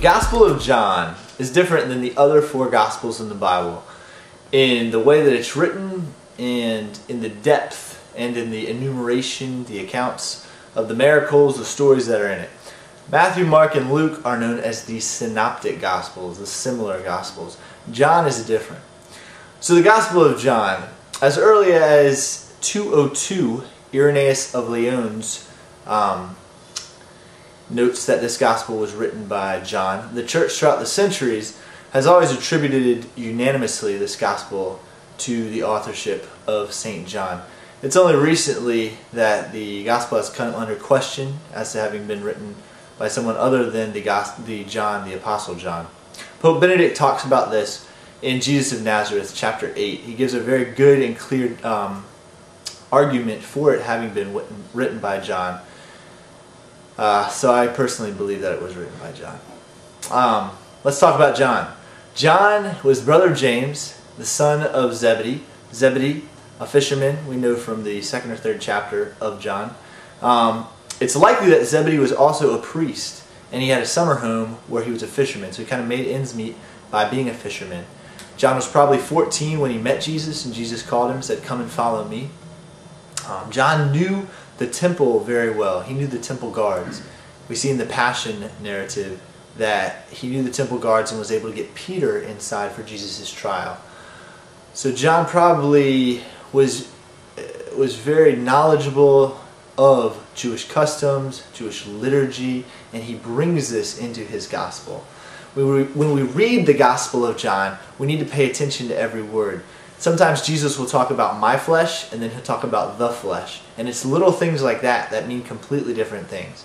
Gospel of John is different than the other four Gospels in the Bible in the way that it's written and in the depth and in the enumeration, the accounts of the miracles, the stories that are in it. Matthew, Mark, and Luke are known as the synoptic Gospels, the similar Gospels. John is different. So the Gospel of John, as early as 202, Irenaeus of Lyons notes that this Gospel was written by John. The church throughout the centuries has always attributed unanimously this Gospel to the authorship of St. John. It's only recently that the Gospel has come under question as to having been written by someone other than the Apostle John. Pope Benedict talks about this in Jesus of Nazareth, chapter 8. He gives a very good and clear argument for it having been written by John. So I personally believe that it was written by John. Let's talk about John. John was brother of James, the son of Zebedee. Zebedee, a fisherman, we know from the 2nd or 3rd chapter of John. It's likely that Zebedee was also a priest, and he had a summer home where he was a fisherman, so he kind of made ends meet by being a fisherman. John was probably 14 when he met Jesus, and Jesus called him, said, "Come and follow me." John knew the temple very well. He knew the temple guards. We see in the Passion narrative that he knew the temple guards and was able to get Peter inside for Jesus' trial. So John probably was very knowledgeable of Jewish customs, Jewish liturgy, and he brings this into his gospel. When we read the Gospel of John, we need to pay attention to every word. Sometimes Jesus will talk about my flesh, and then he'll talk about the flesh. And it's little things like that that mean completely different things.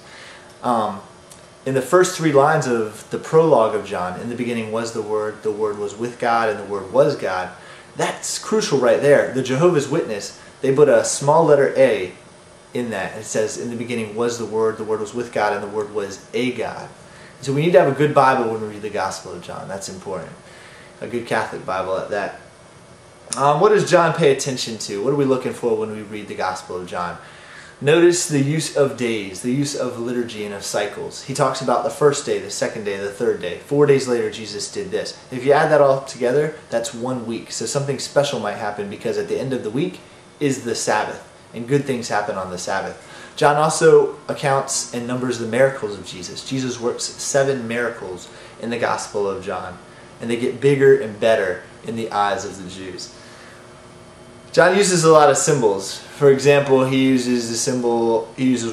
In the first 3 lines of the prologue of John, in the beginning was the Word was with God, and the Word was God. That's crucial right there. The Jehovah's Witness, they put a small letter A in that. It says, in the beginning was the Word was with God, and the Word was a God. So we need to have a good Bible when we read the Gospel of John. That's important. A good Catholic Bible at that. What does John pay attention to? What are we looking for when we read the Gospel of John? Notice the use of days, the use of liturgy and of cycles. He talks about the first day, the second day, the third day. 4 days later, Jesus did this. If you add that all together, that's 1 week. So something special might happen because at the end of the week is the Sabbath, and good things happen on the Sabbath. John also accounts and numbers the miracles of Jesus. Jesus works 7 miracles in the Gospel of John, and they get bigger and better in the eyes of the Jews. John uses a lot of symbols. For example, he uses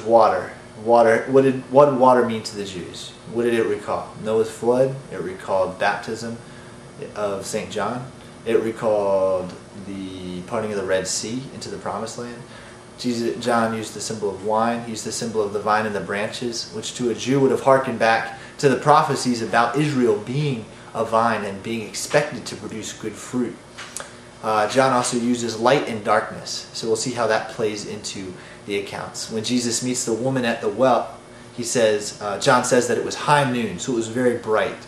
water. What did water mean to the Jews? What did it recall? Noah's flood. It recalled baptism of St. John. It recalled the parting of the Red Sea into the Promised Land. John used the symbol of wine. He used the symbol of the vine and the branches, which to a Jew would have hearkened back to the prophecies about Israel being a vine and being expected to produce good fruit. John also uses light and darkness, so we'll see how that plays into the accounts. When Jesus meets the woman at the well, John says that it was high noon, so it was very bright.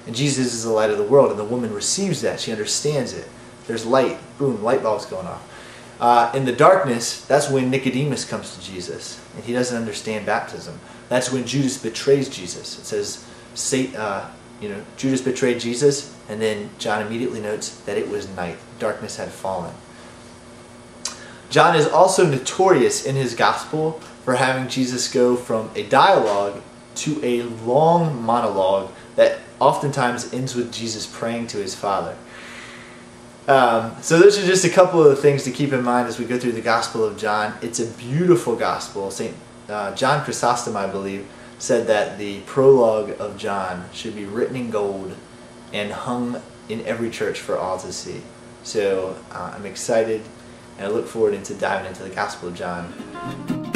And Jesus is the light of the world, and the woman receives that. She understands it. There's light. Boom, light bulbs going off. In the darkness, that's when Nicodemus comes to Jesus, and he doesn't understand baptism. That's when Judas betrays Jesus. It says, Judas betrayed Jesus, and then John immediately notes that it was night. Darkness had fallen. John is also notorious in his gospel for having Jesus go from a dialogue to a long monologue that oftentimes ends with Jesus praying to his Father. So those are just a couple of the things to keep in mind as we go through the Gospel of John. It's a beautiful gospel. St. John Chrysostom, I believe, said that the prologue of John should be written in gold and hung in every church for all to see. So I'm excited, and I look forward to diving into the Gospel of John.